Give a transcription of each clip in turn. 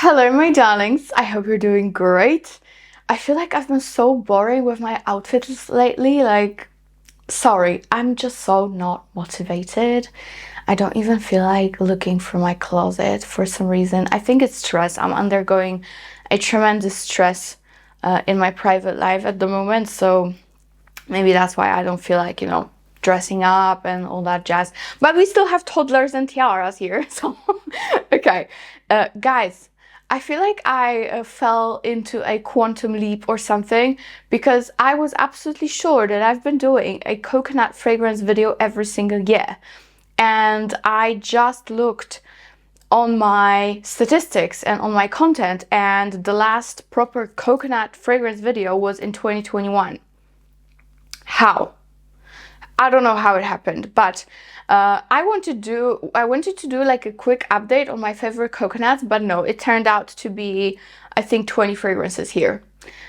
Hello, my darlings. I hope you're doing great. I feel like I've been so boring with my outfits lately. Sorry, I'm just so not motivated. I don't even feel like looking for my closet for some reason. I think it's stress. I'm undergoing a tremendous stress in my private life at the moment. So maybe that's why I don't feel like, dressing up and all that jazz. But we still have toddlers and tiaras here. So, okay. Guys, I feel like I fell into a quantum leap or something because I was absolutely sure that I've been doing a coconut fragrance video every single year. And I just looked on my statistics and on my content, and the last proper coconut fragrance video was in 2021. How? I don't know how it happened, but I wanted to do like a quick update on my favorite coconuts, but no, it turned out to be, I think, 20 fragrances here.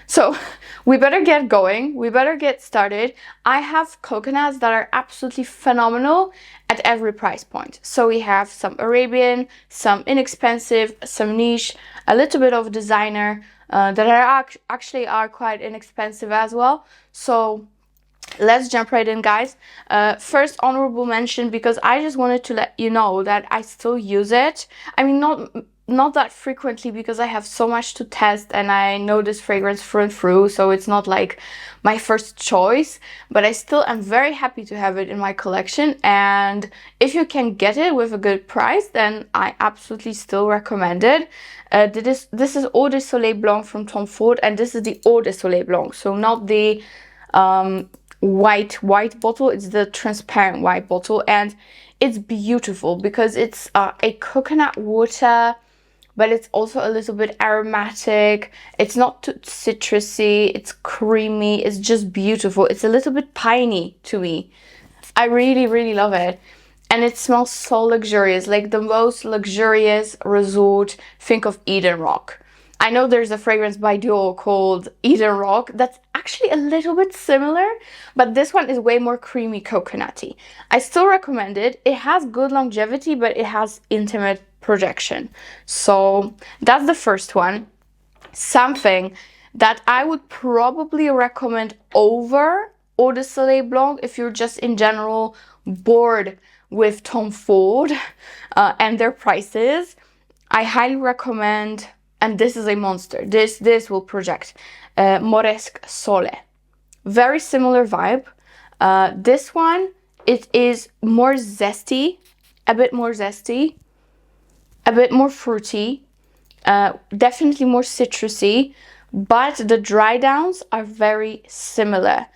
So we better get going. We better get started. I have coconuts that are absolutely phenomenal at every price point. So we have some Arabian, some inexpensive, some niche, a little bit of designer that are actually quite inexpensive as well. So let's jump right in, guys. First honorable mention, because I just wanted to let you know that I still use it. I mean, not that frequently because I have so much to test and I know this fragrance through and through, so it's not like my first choice, but I still am very happy to have it in my collection. And if you can get it with a good price, then I absolutely still recommend it. This is Eau de Soleil Blanc from Tom Ford, and this is the Eau de Soleil Blanc, so not the white bottle. It's the transparent white bottle, and it's beautiful because it's a coconut water, but it's also a little bit aromatic. It's not too citrusy, it's creamy, it's just beautiful. It's a little bit piney to me. I really love it. And it smells so luxurious, like the most luxurious resort. Think of Eden Rock. I know there's a fragrance by Dior called Eden Rock that's actually a little bit similar, but this one is way more creamy coconutty. I still recommend it. It has good longevity, but it has intimate projection. So that's the first one. Something that I would probably recommend over Eau de Soleil Blanc if you're just in general bored with Tom Ford and their prices. I highly recommend, and this is a monster, this will project, Moresque Soleil. Very similar vibe. This one, it is more zesty, a bit more zesty, a bit more fruity, definitely more citrusy, but the dry downs are very similar.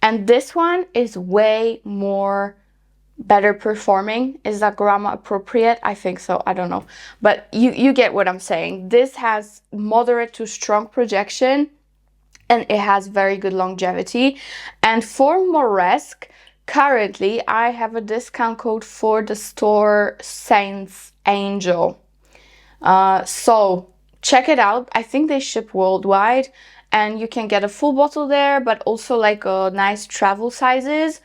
And this one is way more better performing. Is that grammar appropriate? I think so. I don't know, but you get what I'm saying. This has moderate to strong projection, and it has very good longevity. And for Moresque, currently I have a discount code for the store, Saints Angel. So check it out. I think they ship worldwide, and you can get a full bottle there, but also like nice travel sizes.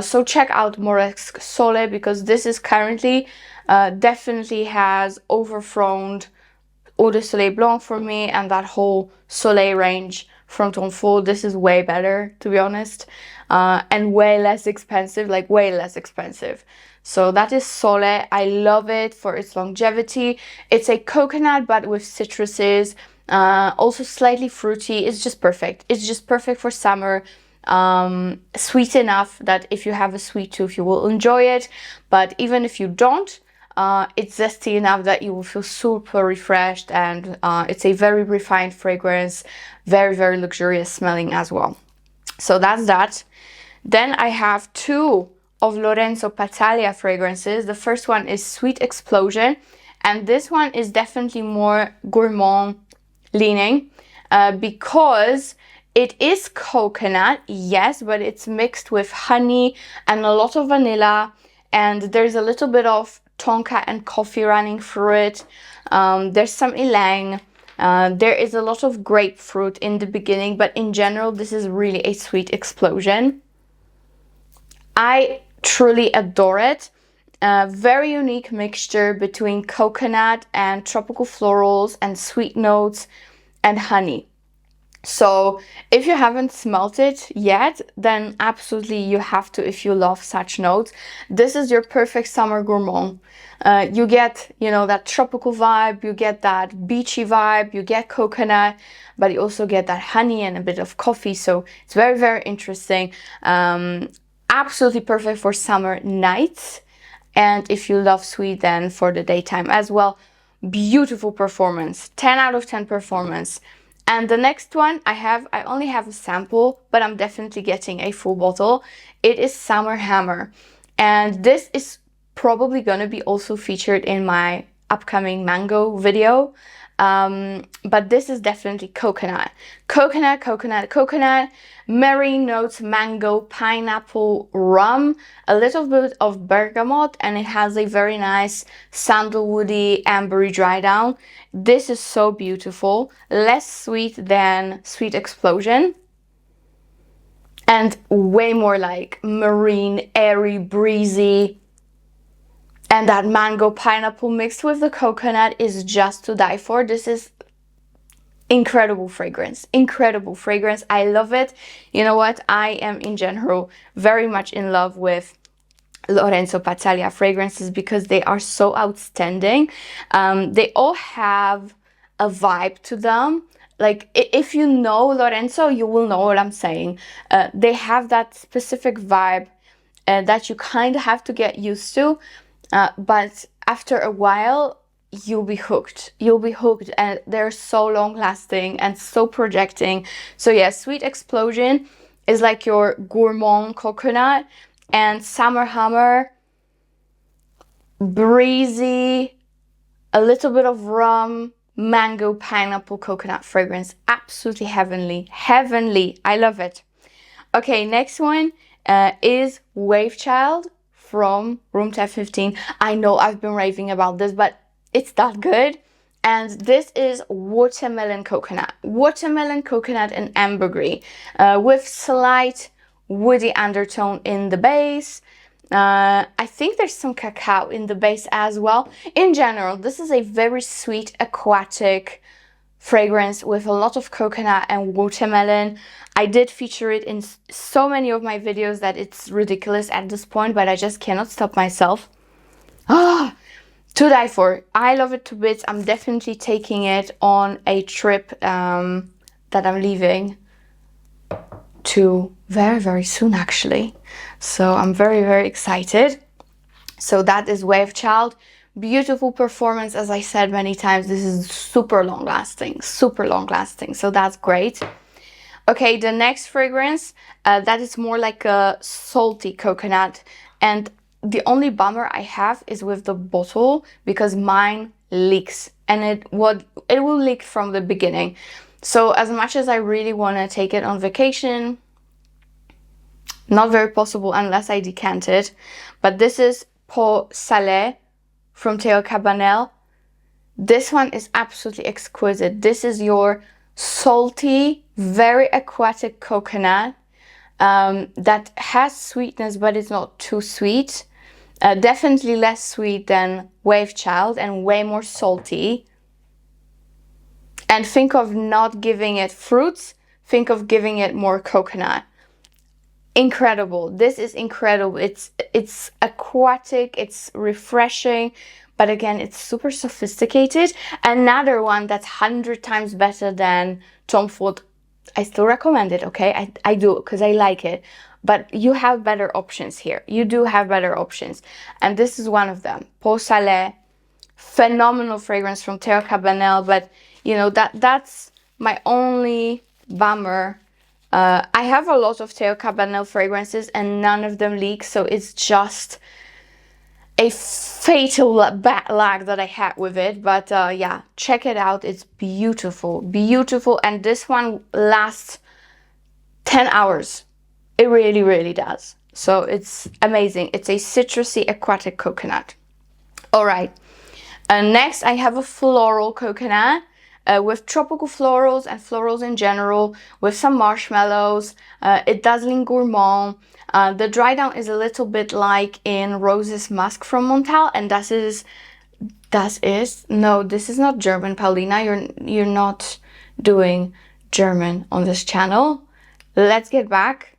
So check out Moresque Soleil, because this is currently definitely has overthrown Eau de Soleil Blanc for me, and that whole Soleil range from Tom Ford. This is way better, to be honest, and way less expensive, like way less expensive. So that is Soleil. I love it for its longevity. It's a coconut, but with citruses, also slightly fruity. It's just perfect. It's just perfect for summer. Sweet enough that if you have a sweet tooth, you will enjoy it. But even if you don't, it's zesty enough that you will feel super refreshed, and it's a very refined fragrance, very luxurious smelling as well. So that's that. Then I have two of Lorenzo Pazzaglia fragrances. The first one is Sweet Xplosion, and this one is definitely more gourmand leaning, because it is coconut, yes, but it's mixed with honey and a lot of vanilla, and there's a little bit of tonka and coffee running through it. There's some ylang. There is a lot of grapefruit in the beginning, but in general, this is really a sweet explosion. I truly adore it. Very unique mixture between coconut and tropical florals and sweet notes and honey. So if you haven't smelt it yet, then absolutely you have to if you love such notes. This is your perfect summer gourmand. You get, you know, that tropical vibe, you get that beachy vibe, you get coconut, but you also get that honey and a bit of coffee. So it's very, very interesting. Absolutely perfect for summer nights. And if you love sweet, then for the daytime as well. Beautiful performance, 10 out of 10 performance. And the next one I only have a sample, but I'm definitely getting a full bottle. It is Summer Hammer. And this is probably going to be also featured in my upcoming mango video. But this is definitely coconut. Coconut, coconut, coconut, marine notes, mango, pineapple, rum, a little bit of bergamot, and it has a very nice sandalwoody, ambery dry down. This is so beautiful. Less sweet than Sweet Xplosion. And way more like marine, airy, breezy. And that mango pineapple mixed with the coconut is just to die for. This is incredible fragrance. Incredible fragrance. I love it. You know what? I am in general very much in love with Lorenzo Pazzaglia fragrances because they are so outstanding. They all have a vibe to them. Like, if you know Lorenzo, you will know what I'm saying. They have that specific vibe that you kind of have to get used to. But after a while, you'll be hooked. You'll be hooked, and they're so long lasting and so projecting. So yeah, Sweet Xplosion is like your gourmand coconut, and Summer Hammer, breezy, a little bit of rum, mango, pineapple, coconut fragrance. Absolutely heavenly. Heavenly. I love it. Okay, next one is Wavechild from Room 1015. I know I've been raving about this, but it's that good. And this is watermelon coconut. Watermelon coconut and ambergris with slight woody undertone in the base. I think there's some cacao in the base as well. In general, this is a very sweet aquatic fragrance with a lot of coconut and watermelon. I did feature it in so many of my videos that it's ridiculous at this point, but I just cannot stop myself. Ah, to die for. I love it to bits. I'm definitely taking it on a trip that I'm leaving to very, very soon, actually. So I'm very, very excited. So that is Wavechild. Beautiful performance, as I said many times. This is super long lasting, super long lasting. So that's great. Okay, the next fragrance, that is more like a salty coconut. And the only bummer I have is with the bottle because mine leaks, and it will leak from the beginning. So as much as I really want to take it on vacation, not very possible unless I decant it. But this is Peau Salee from Cabanel. This one is absolutely exquisite. This is your salty, very aquatic coconut that has sweetness, but it's not too sweet. Definitely less sweet than Wavechild and way more salty. And think of not giving it fruits, think of giving it more coconut. Incredible. This is incredible. It's aquatic, it's refreshing, but again, it's super sophisticated. Another one that's 100 times better than Tom Ford. I still recommend it, okay? I do, because I like it. But you have better options here. You do have better options. And this is one of them. Peau Salee. Phenomenal fragrance from Cabanel. But, you know, that's my only bummer. I have a lot of Cabanel fragrances and none of them leak. So it's just a fatal bad lag that I had with it. But yeah, check it out. It's beautiful. Beautiful. And this one lasts 10 hours. It really, really does. So it's amazing. It's a citrusy aquatic coconut. All right. Next, I have a floral coconut. with tropical florals and florals in general, with some marshmallows. It does lean gourmand. The dry down is a little bit like in Rose's Musk from Montale, and this is no, this is not German, Paulina. You're not doing German on this channel. Let's get back.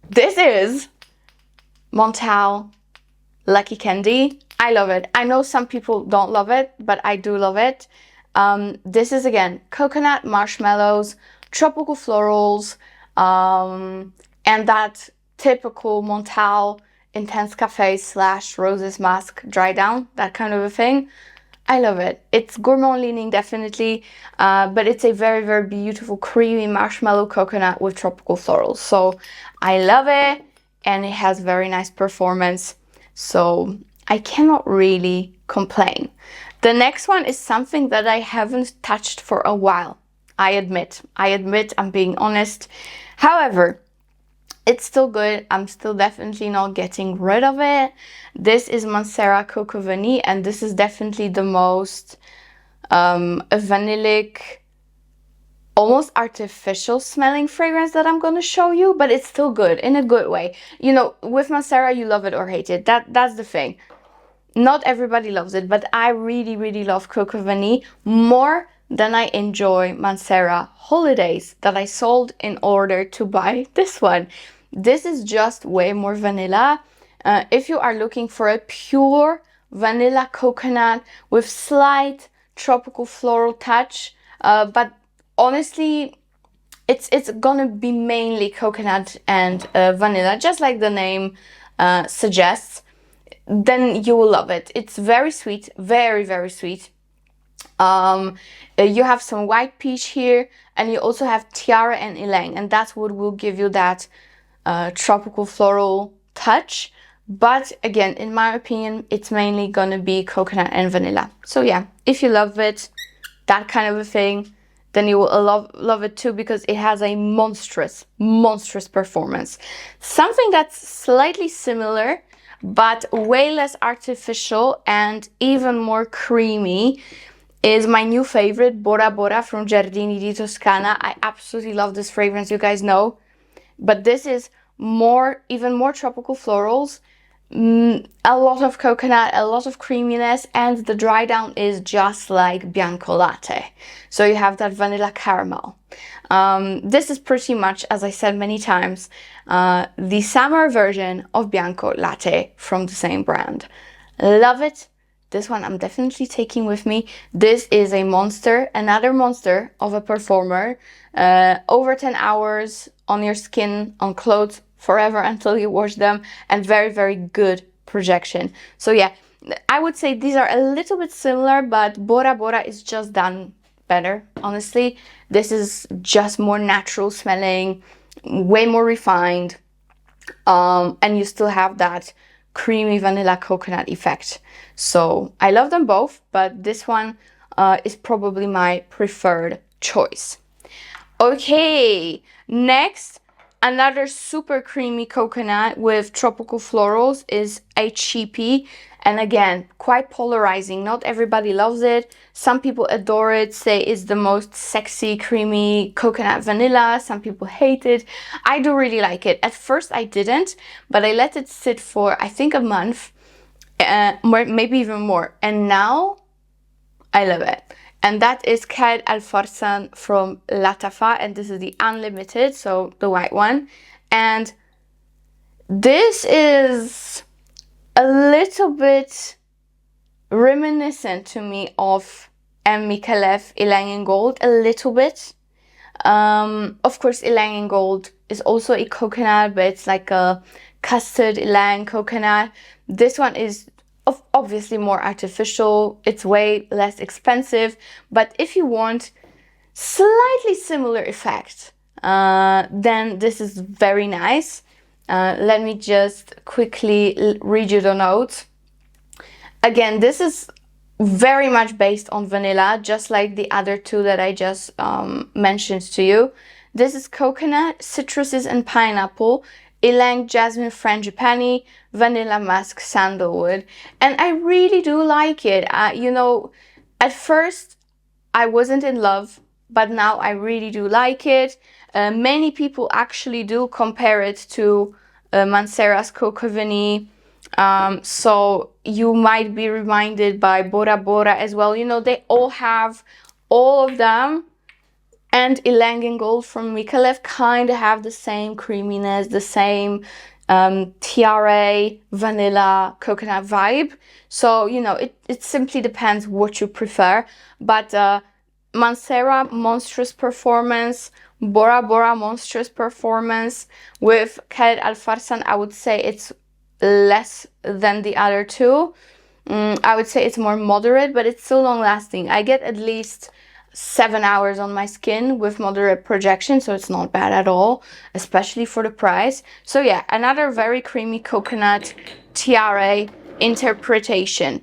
This is Montale Lucky Candy. I love it. I know some people don't love it, but I do love it. This is again coconut, marshmallows, tropical florals, and that typical Montale Intense Cafe / Rose's Musk dry down, that kind of a thing. I love it. It's gourmand leaning definitely, but it's a very, very beautiful creamy marshmallow coconut with tropical florals. So I love it, and it has very nice performance. So I cannot really complain. The next one is something that I haven't touched for a while. I admit, I'm being honest. However, it's still good. I'm still definitely not getting rid of it. This is Mancera Coco Vanille, and this is definitely the most vanillic, almost artificial smelling fragrance that I'm going to show you, but it's still good in a good way. You know, with Mancera, you love it or hate it. That's the thing. Not everybody loves it, but I really, really love Coco Vanille more than I enjoy Mancera Holidays that I sold in order to buy this one. This is just way more vanilla. If you are looking for a pure vanilla coconut with slight tropical floral touch, but honestly, it's gonna be mainly coconut and vanilla, just like the name suggests, then you will love it. It's very sweet, very, very sweet. You have some white peach here, and you also have tiara and ylang, and that's what will give you that tropical floral touch. But again, in my opinion, it's mainly gonna be coconut and vanilla. So yeah, if you love it, that kind of a thing, then you will love it too, because it has a monstrous performance. Something that's slightly similar, but way less artificial and even more creamy, is my new favorite, Bora from Giardini di Toscana. I absolutely love this fragrance, you guys know. But this is even more tropical florals, a lot of coconut, a lot of creaminess, and the dry down is just like Bianco Latte. So you have that vanilla caramel. This is pretty much, as I said many times, the summer version of Bianco Latte from the same brand. Love it. This one I'm definitely taking with me. This is a monster, another monster of a performer. Over 10 hours on your skin, on clothes, forever until you wash them, and very, very good projection. So yeah, I would say these are a little bit similar, but Bora is just done better, honestly. This is just more natural smelling, way more refined, and you still have that creamy vanilla coconut effect. So I love them both, but this one is probably my preferred choice. Okay, next, another super creamy coconut with tropical florals is a cheapie, and again, quite polarizing. Not everybody loves it. Some people adore it, say it's the most sexy, creamy coconut vanilla. Some people hate it. I do really like it. At first I didn't, but I let it sit for, I think, a month, maybe even more. And now I love it. And that is Qaeed Al Fursan from Lattafa, and this is the unlimited, so the white one. And this is a little bit reminiscent to me of M. Micallef Ylang in Gold, a little bit. Of course, Ylang in Gold is also a coconut, but it's like a custard ylang coconut. This one is obviously more artificial. It's way less expensive, but if you want slightly similar effect, then this is very nice. Let me just quickly read you the notes. Again, this is very much based on vanilla, just like the other two that I just mentioned to you. This is coconut, citruses and pineapple, ylang, jasmine, frangipani, vanilla musk, sandalwood, and I really do like it. You know, at first I wasn't in love, but now I really do like it. Many people actually do compare it to Mancera's Coco Vanille. So you might be reminded by Bora Bora as well. You know, they all have, all of them, and Ylang and Gold from Mikalev kind of have the same creaminess, the same tiare, vanilla, coconut vibe. So, you know, it simply depends what you prefer. But Mancera, monstrous performance. Bora Bora, monstrous performance. With Qaeed Al Fursan, I would say it's less than the other two. I would say it's more moderate, but it's still long lasting. I get at least 7 hours on my skin with moderate projection, so it's not bad at all, especially for the price. So yeah, another very creamy coconut tiare interpretation.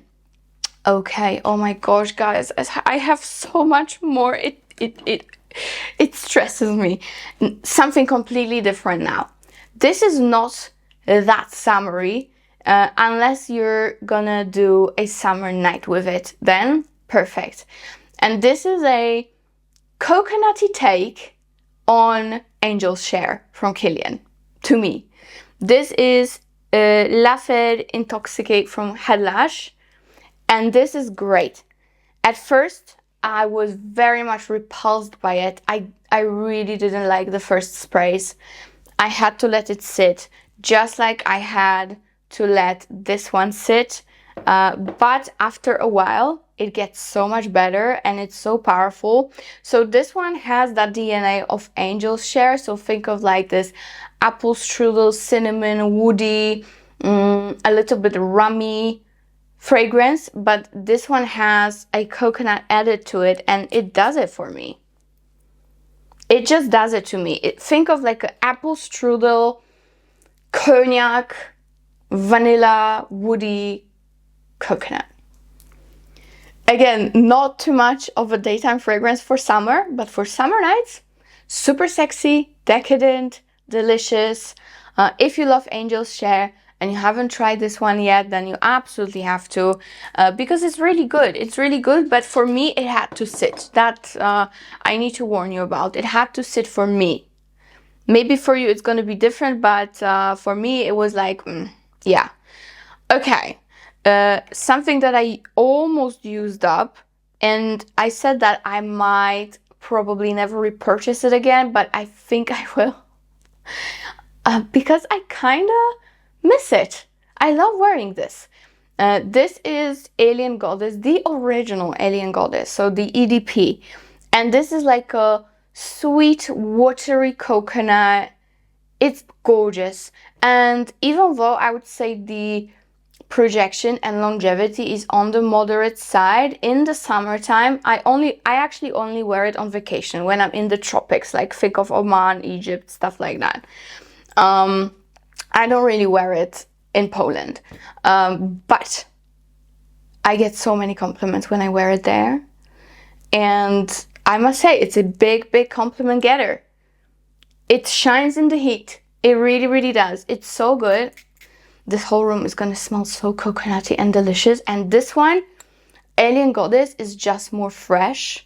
Okay, oh my gosh, guys, I have so much more. It stresses me. Something completely different now. This is not that summery, unless you're gonna do a summer night with it, then perfect. And this is a coconutty take on Angel's Share from Kilian, to me. This is La Fede Intoxicate from Khadlaj, and this is great. At first, I was very much repulsed by it. I really didn't like the first sprays. I had to let it sit, just like I had to let this one sit. But after a while, it gets so much better and it's so powerful. So this one has that DNA of Angel's Share. So think of like this apple strudel, cinnamon, woody, a little bit rummy fragrance. But this one has a coconut added to it, and it does it for me. It just does it to me. Think of like an apple strudel, cognac, vanilla, woody, coconut. Again, not too much of a daytime fragrance for summer, but for summer nights, super sexy, decadent, delicious. If you love Angel's Share and you haven't tried this one yet, then you absolutely have to, because it's really good. It's really good, but for me, it had to sit. That I need to warn you about. It had to sit for me. Maybe for you it's going to be different, but for me it was like, yeah. Okay. Something that I almost used up, and I said that I might probably never repurchase it again, but I think I will. Because I kind of miss it. I love wearing this. This is Alien Goddess, the original Alien Goddess, so the EDP. And this is like a sweet, watery coconut. It's gorgeous. And even though I would say the projection and longevity is on the moderate side, in the summertime, I actually only wear it on vacation when I'm in the tropics, like think of Oman, Egypt, stuff like that. I don't really wear it in Poland, but I get so many compliments when I wear it there, and I must say it's a big compliment getter. It shines in the heat. It really, really does. It's so good. This whole room is gonna smell so coconutty and delicious. And this one, Alien Goddess, is just more fresh.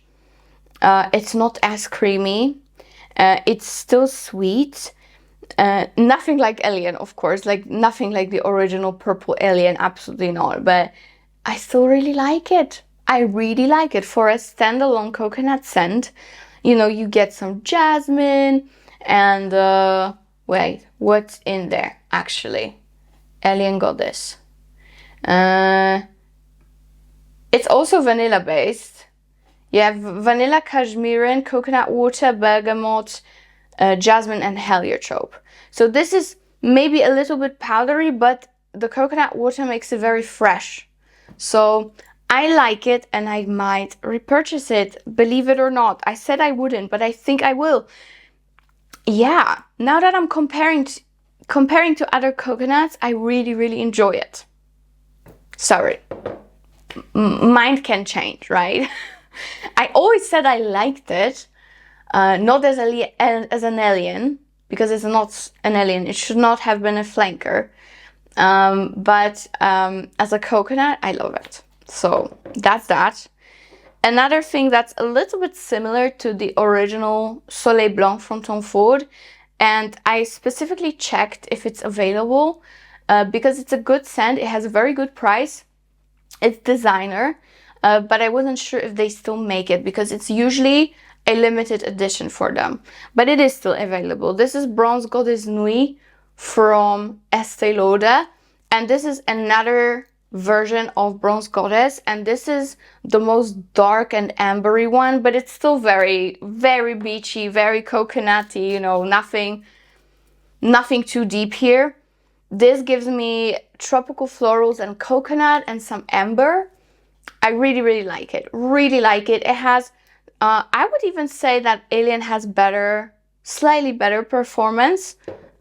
It's not as creamy. It's still sweet. Nothing like Alien, of course. Like nothing like the original purple Alien, absolutely not. But I still really like it. I really like it. For a standalone coconut scent, you know, you get some jasmine and wait, what's in there actually? Alien Goddess. It's also vanilla based. You have vanilla, cashmere, coconut water, bergamot, jasmine, and heliotrope. So this is maybe a little bit powdery, but the coconut water makes it very fresh. So I like it, and I might repurchase it, believe it or not. I said I wouldn't, but I think I will. Yeah, now that I'm comparing to other coconuts, I really enjoy it. Sorry, mind can change, right? I always said I liked it, not as an alien, because it's not an alien. It should not have been a flanker. But as a coconut, I love it. So that's that. Another thing that's a little bit similar to the original Soleil Blanc from Tom Ford, and I specifically checked if it's available because it's a good scent. It has a very good price. It's designer, but I wasn't sure if they still make it because it's usually a limited edition for them. But it is still available. This is Bronze Goddess Nuit from Estee Lauder, and this is another version of Bronze Goddess, and this is the most dark and ambery one, but it's still very, very beachy, very coconutty, you know, nothing too deep here. This gives me tropical florals and coconut and some amber. I really, really like it. Really like it. It has, I would even say that Alien has slightly better performance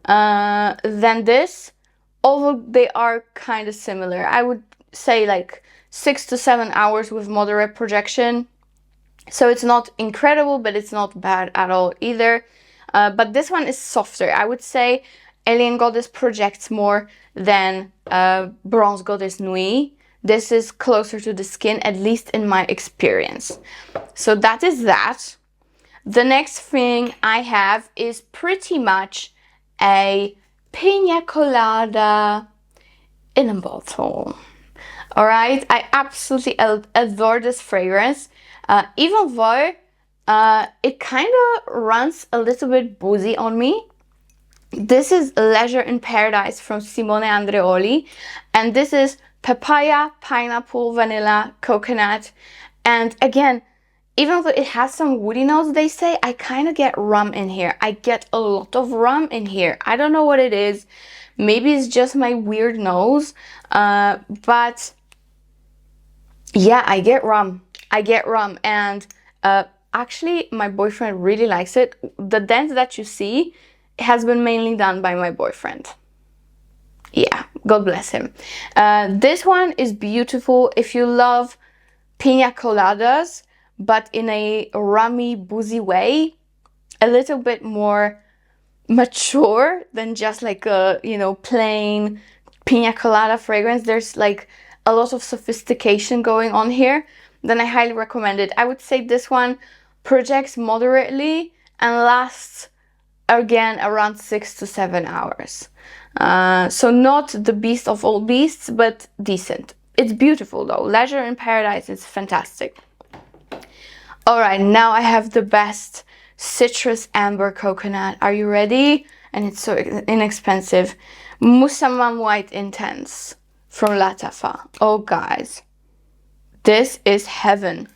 than this, although they are kind of similar. I would say like 6 to 7 hours with moderate projection. So it's not incredible, but it's not bad at all either. But this one is softer. I would say Alien Goddess projects more than Bronze Goddess Nuit. This is closer to the skin, at least in my experience. So that is that. The next thing I have is pretty much a pina colada in a bottle. All right, I absolutely adore this fragrance, even though it kind of runs a little bit boozy on me. This is Leisure in Paradise from Simone Andreoli, and this is papaya, pineapple, vanilla, coconut, and again, even though it has some woody notes, they say, I kind of get rum in here. I get a lot of rum in here. I don't know what it is. Maybe it's just my weird nose, but yeah, I get rum. And actually, my boyfriend really likes it. The dent that you see has been mainly done by my boyfriend. Yeah, God bless him. This one is beautiful if you love pina coladas, but in a rummy, boozy way, a little bit more mature than just like a, you know, plain pina colada fragrance. There's like a lot of sophistication going on here. Then I highly recommend it. I would say this one projects moderately and lasts again around 6 to 7 hours. So not the beast of all beasts, but decent. It's beautiful though. Leisure in Paradise is fantastic. All right, now I have the best citrus amber coconut. Are you ready? And it's so inexpensive. Musamman White Intense from Lattafa. Oh guys, this is heaven.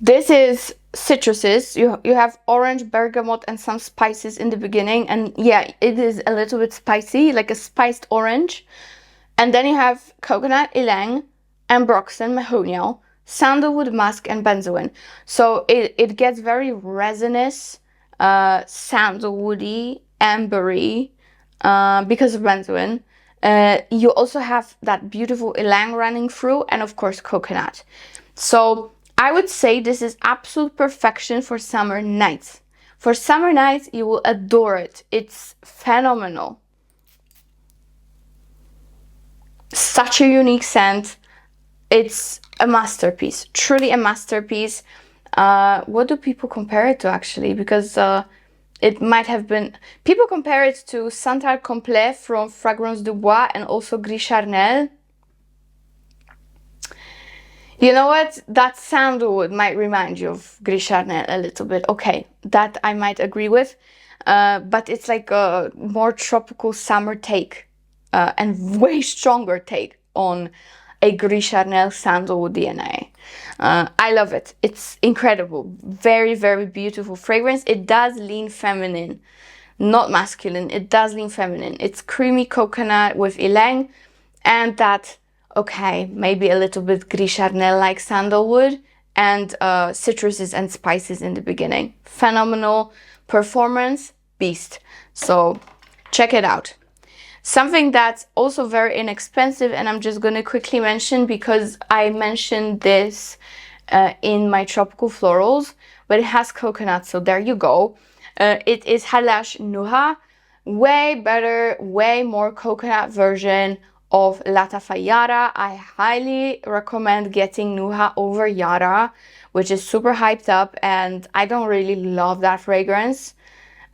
This is citruses. You have orange, bergamot, and some spices in the beginning, and yeah, it is a little bit spicy, like a spiced orange. And then you have coconut, ylang, ambroxan, mahonial, sandalwood, musk, and benzoin. So it gets very resinous, sandalwoody, ambery, because of benzoin. You also have that beautiful ylang running through, and of course coconut. So I would say this is absolute perfection for summer nights. For summer nights, you will adore it. It's phenomenal. Such a unique scent. It's a masterpiece, truly a masterpiece. What do people compare it to actually? Because it might have been... People compare it to Santal Complet from Fragrance du Bois and also Gris Charnel. You know what? That sandalwood might remind you of Gris Charnel a little bit. Okay, that I might agree with. But it's like a more tropical summer take and way stronger take on a Gris Charnel sandalwood DNA. I love it. It's incredible. Very, very beautiful fragrance. It does lean feminine, not masculine. It does lean feminine. It's creamy coconut with ylang and that, okay, maybe a little bit Gris Charnel-like sandalwood and citruses and spices in the beginning. Phenomenal performance, beast. So check it out. Something that's also very inexpensive, and I'm just going to quickly mention because I mentioned this in my tropical florals, but it has coconut, so there you go. It is Khadlaj Nuha, way better, way more coconut version of Lattafa Yara. I highly recommend getting Nuha over Yara, which is super hyped up, and I don't really love that fragrance.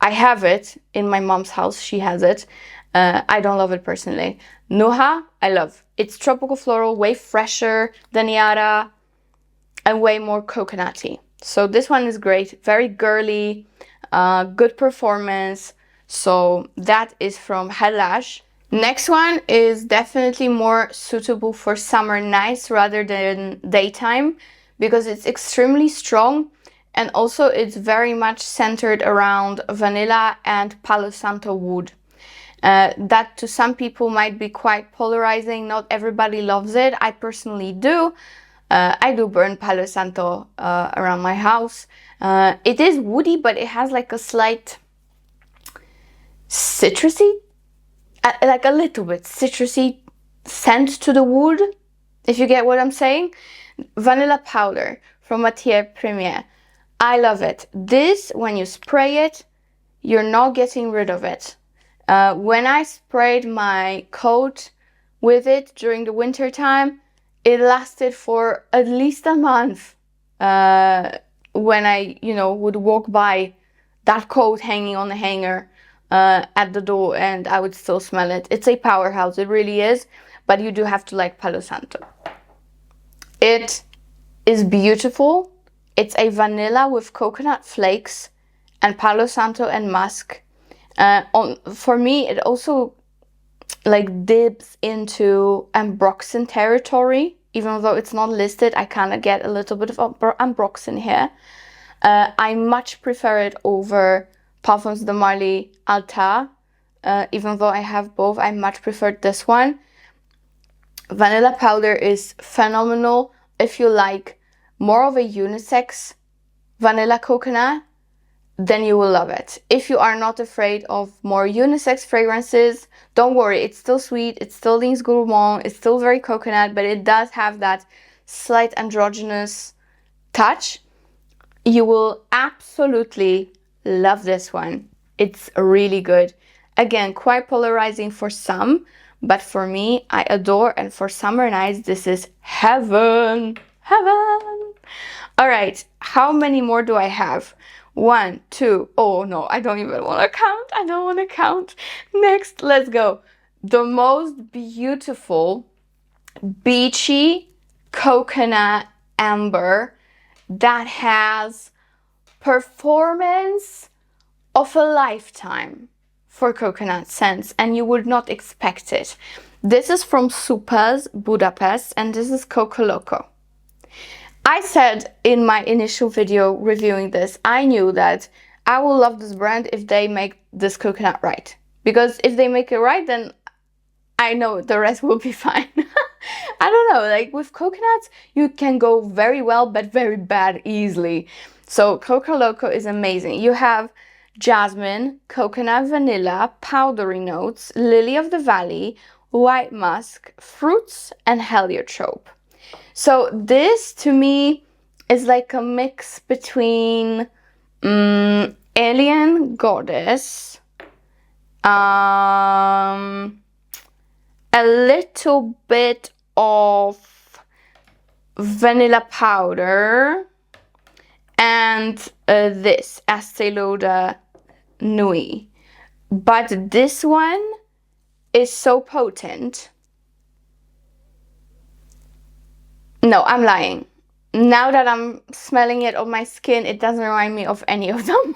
I have it in my mom's house. She has it. I don't love it personally. Nuha, I love. It's tropical floral, way fresher than Yara, and way more coconutty. So this one is great. Very girly, good performance. So that is from Khadlaj. Next one is definitely more suitable for summer nights rather than daytime, because it's extremely strong, and also it's very much centered around vanilla and Palo Santo wood. That to some people might be quite polarizing. Not everybody loves it. I personally do. I do burn Palo Santo around my house. It is woody, but it has like a slight citrusy, like a little bit citrusy scent to the wood, if you get what I'm saying. Vanilla powder from Matière Première. I love it. This, when you spray it, you're not getting rid of it. When I sprayed my coat with it during the winter time, it lasted for at least a month. When I, would walk by that coat hanging on the hanger at the door, and I would still smell it. It's a powerhouse, it really is, but you do have to like Palo Santo. It is beautiful. It's a vanilla with coconut flakes and Palo Santo and musk. For me, it also like dips into ambroxan territory. Even though it's not listed, I kind of get a little bit of ambroxan here. I much prefer it over Parfums de Marly Alta. Even though I have both, I much prefer this one. Vanilla powder is phenomenal. If you like more of a unisex vanilla coconut, then you will love it. If you are not afraid of more unisex fragrances, don't worry, it's still sweet, it still leans gourmand, it's still very coconut, but it does have that slight androgynous touch. You will absolutely love this one. It's really good. Again, quite polarizing for some, but for me, I adore, and for summer nights, this is heaven. Heaven. All right, how many more do I have? 1, 2, oh no, I don't even want to count. I don't want to count. Next, let's go. The most beautiful beachy coconut amber that has performance of a lifetime for coconut scents, and you would not expect it. This is from Supas Budapest, and this is Coco Loco. I said in my initial video reviewing this, I knew that I will love this brand if they make this coconut right. Because if they make it right, then I know the rest will be fine. I don't know, like with coconuts, you can go very well, but very bad easily. So Coco Loco is amazing. You have jasmine, coconut, vanilla, powdery notes, lily of the valley, white musk, fruits, and heliotrope. So this to me is like a mix between Alien Goddess, a little bit of vanilla powder, and this Estee Lauder Nuit. But this one is so potent. No, I'm lying. Now that I'm smelling it on my skin, it doesn't remind me of any of them.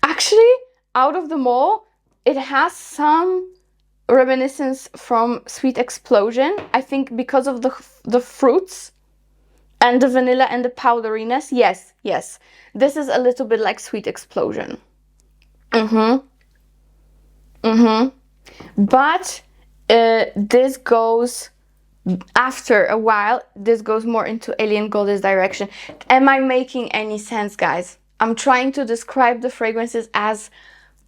Actually, out of them all, it has some reminiscence from Sweet Xplosion. I think because of the fruits and the vanilla and the powderiness. Yes. This is a little bit like Sweet Xplosion. But this goes, after a while, this goes more into Alien Goddess direction. Am I making any sense, guys? I'm trying to describe the fragrances as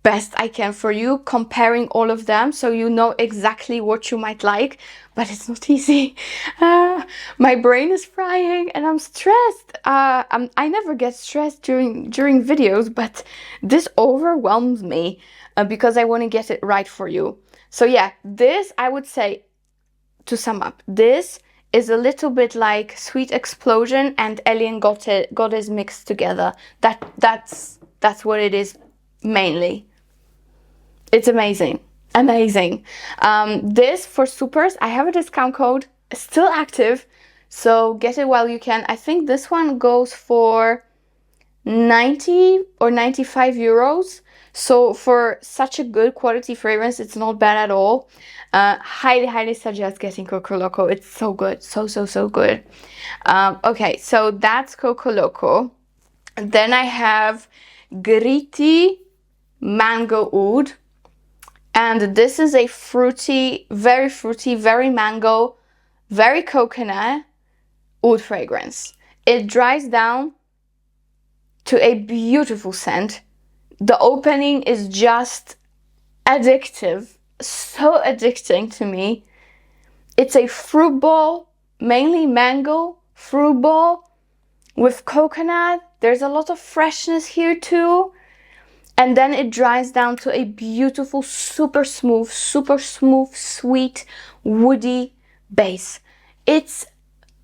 best I can for you, comparing all of them so you know exactly what you might like, but it's not easy. My brain is frying and I'm stressed. I never get stressed during videos, but this overwhelms me because I want to get it right for you. So yeah, this, I would say, to sum up, this is a little bit like Sweet Xplosion and Alien Goddess mixed together. That's what it is mainly. It's amazing. Amazing. This, for supers, I have a discount code, still active, so get it while you can. I think this one goes for 90 or 95 euros. So for such a good quality fragrance, it's not bad at all. Highly suggest getting Coco Loco. It's so good. So good. Okay, so that's Coco Loco. Then I have Gritty Mango Oud. And this is a fruity, very mango, very coconut oud fragrance. It dries down to a beautiful scent. The opening is just addictive, so addicting to me. It's a fruit ball, mainly mango fruit ball with coconut. There's a lot of freshness here too. And then it dries down to a beautiful, super smooth, sweet, woody base. It's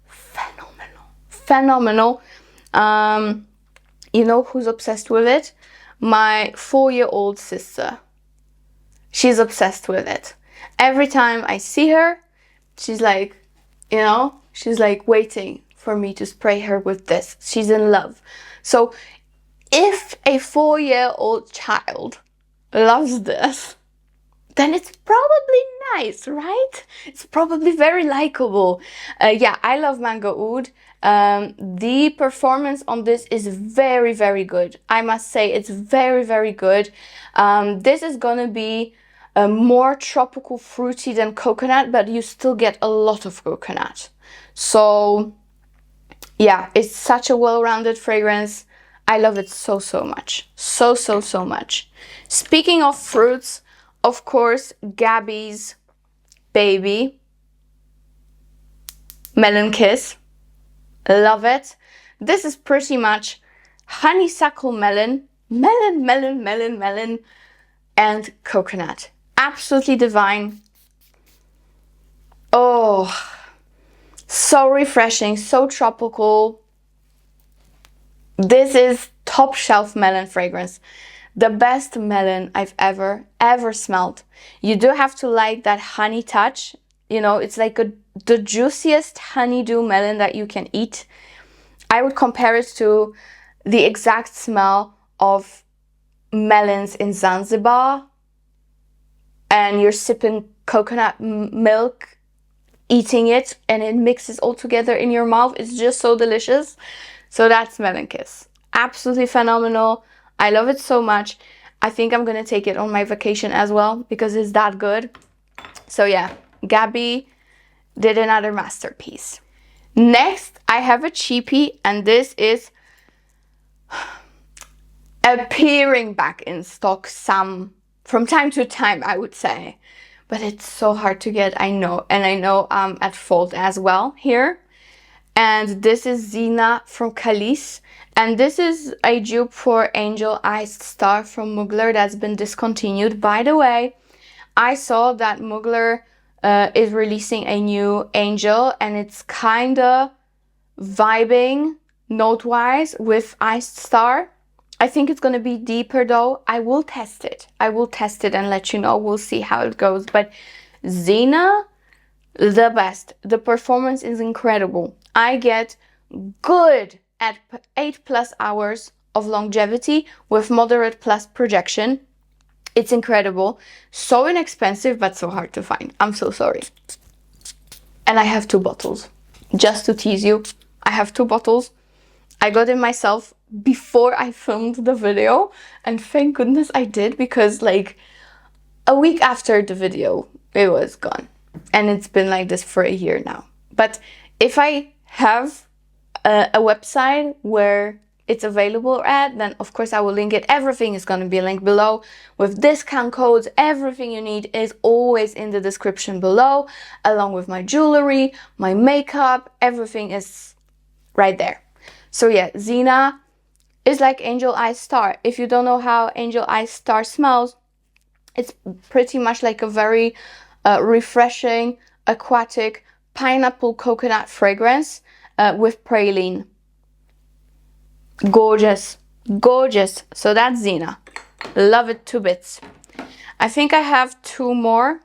phenomenal. You know who's obsessed with it? My 4-year-old sister. She's obsessed with it. Every time I see her, she's like, you know, she's like waiting for me to spray her with this. She's in love. So if a 4-year-old child loves this, then it's probably nice, right? It's probably very likable. Yeah, I love Mango Oud. The performance on this is very good. I must say it's very good. This is gonna be more tropical fruity than coconut, but you still get a lot of coconut. So yeah, it's such a well-rounded fragrance. I love it so much. So much. Speaking of fruits, of course, Gabby's Baby Melon Kiss. Love it. This is pretty much honeysuckle melon, and coconut. Absolutely divine. Oh, so refreshing, so tropical. This is top shelf melon fragrance. The best melon I've ever smelled. You do have to like that honey touch. You know, it's like the juiciest honeydew melon that you can eat. I would compare it to the exact smell of melons in Zanzibar. And you're sipping coconut milk, eating it, and it mixes all together in your mouth. It's just so delicious. So that's Melon Kiss. Absolutely phenomenal. I love it so much. I think I'm gonna take it on my vacation as well because it's that good. So yeah, Gabby did another masterpiece. Next, I have a cheapie, and this is appearing back in stock from time to time, I would say. But it's so hard to get, I know. And I know I'm at fault as well here. And this is Zina from Khadlaj. And this is a dupe for Angel Iced Star from Mugler that's been discontinued. By the way, I saw that Mugler is releasing a new Angel, and it's kinda vibing note-wise with Iced Star. I think it's gonna be deeper though. I will test it. And let you know. We'll see how it goes. But Zina, the best. The performance is incredible. I get good at 8+ hours of longevity with moderate plus projection. It's incredible. So inexpensive, but so hard to find. I'm so sorry. And I have 2 bottles. Just to tease you, I have 2 bottles. I got it myself before I filmed the video. And thank goodness I did, because like a week after the video, it was gone. And it's been like this for a year now. But if I have a website where it's available at, then of course I will link it. Everything is going to be linked below with discount codes. Everything you need is always in the description below, along with my jewelry, my makeup. Everything is right there. So yeah, Zina is like Angel Iced Star. If you don't know how Angel Iced Star smells, It's pretty much like a very refreshing, aquatic, pineapple coconut fragrance with praline. Gorgeous, gorgeous. So that's Zena. Love it to bits. I think I have two more.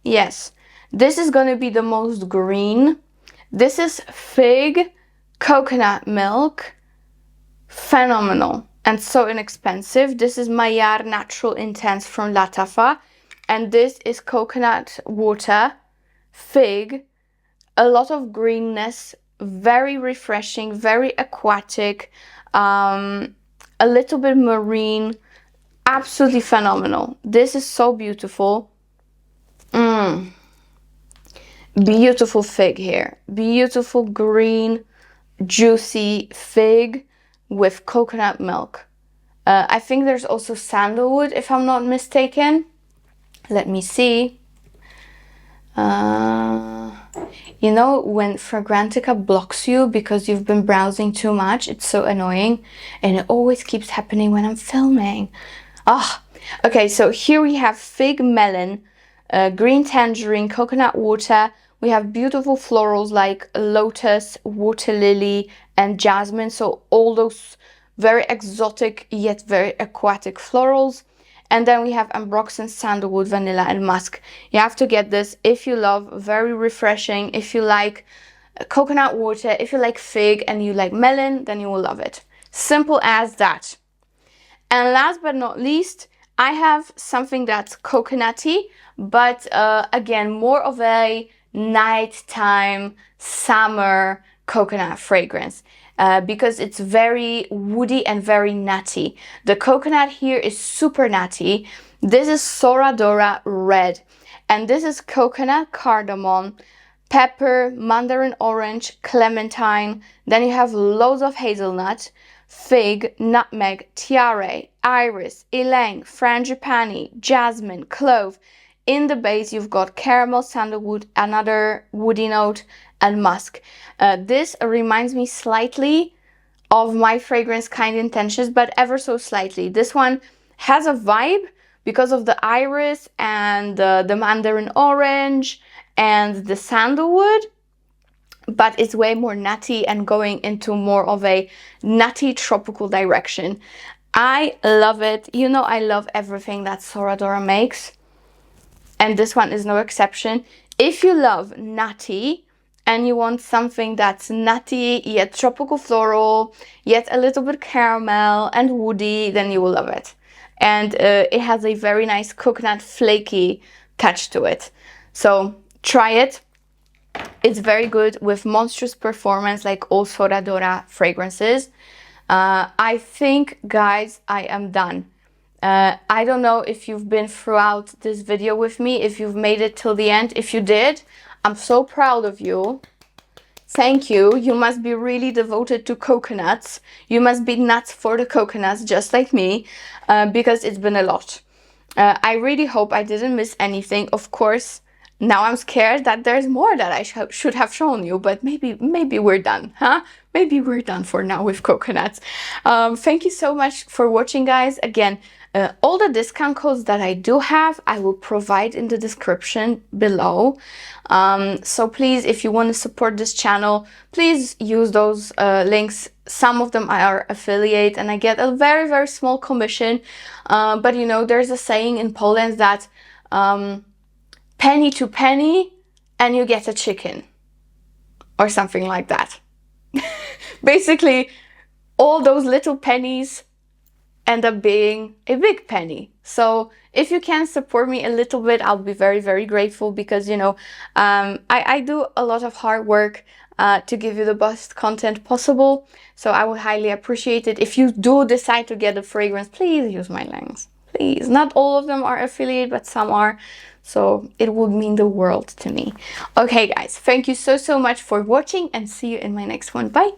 Yes. This is going to be the most green. This is Fig Coconut Milk. Phenomenal and so inexpensive. This is Maillard Natural Intense from Lattafa, and this is coconut water, fig, a lot of greenness, very refreshing, very aquatic, a little bit marine, absolutely phenomenal. This is so beautiful. Beautiful fig here, beautiful green, juicy fig with coconut milk. I think there's also sandalwood, if I'm not mistaken. Let me see. You know, when Fragrantica blocks you because you've been browsing too much, it's so annoying, and it always keeps happening when I'm filming. Okay, so here we have fig melon, green tangerine, coconut water. We have beautiful florals like lotus, water lily, and jasmine. So all those very exotic yet very aquatic florals. And then we have ambroxan, sandalwood, vanilla, and musk. You have to get this if you love very refreshing, if you like coconut water, if you like fig and you like melon, then you will love it. Simple as that. And last but not least, I have something that's coconutty, but again, more of a nighttime, summer coconut fragrance. Because it's very woody and very nutty. The coconut here is super nutty. This is Sora Dora Red. And this is coconut, cardamom, pepper, mandarin orange, clementine. Then you have loads of hazelnut, fig, nutmeg, tiare, iris, ylang, frangipani, jasmine, clove. In the base, you've got caramel, sandalwood, another woody note, and musk. This reminds me slightly of my fragrance Kind Intentions, but ever so slightly. This one has a vibe because of the iris and the mandarin orange and the sandalwood, but it's way more nutty and going into more of a nutty tropical direction. I love it. You know, I love everything that Sora Dora makes, and this one is no exception. If you love nutty and you want something that's nutty yet tropical floral, yet a little bit caramel and woody, then you will love it. And it has a very nice coconut flaky touch to it. So try it. It's very good with monstrous performance like all Sora Dora fragrances. I think, guys, I am done. I don't know if you've been throughout this video with me, if you've made it till the end. If you did, I'm so proud of you. Thank you. You must be really devoted to coconuts. You must be nuts for the coconuts, just like me, because it's been a lot. I really hope I didn't miss anything. Of course, now I'm scared that there's more that I should have shown you, but maybe we're done, huh? Maybe we're done for now with coconuts. Thank you so much for watching, guys. Again, all the discount codes that I do have, I will provide in the description below. So please, if you want to support this channel, please use those links. Some of them are affiliate and I get a very, very small commission. But you know, there's a saying in Poland that penny to penny and you get a chicken or something like that. Basically, all those little pennies end up being a big penny. So if you can support me a little bit, I'll be very, very grateful, because, you know, I do a lot of hard work to give you the best content possible. So I would highly appreciate it. If you do decide to get a fragrance, please use my links. Please. Not all of them are affiliate, but some are. So it would mean the world to me. Okay, guys, thank you so much for watching and see you in my next one. Bye.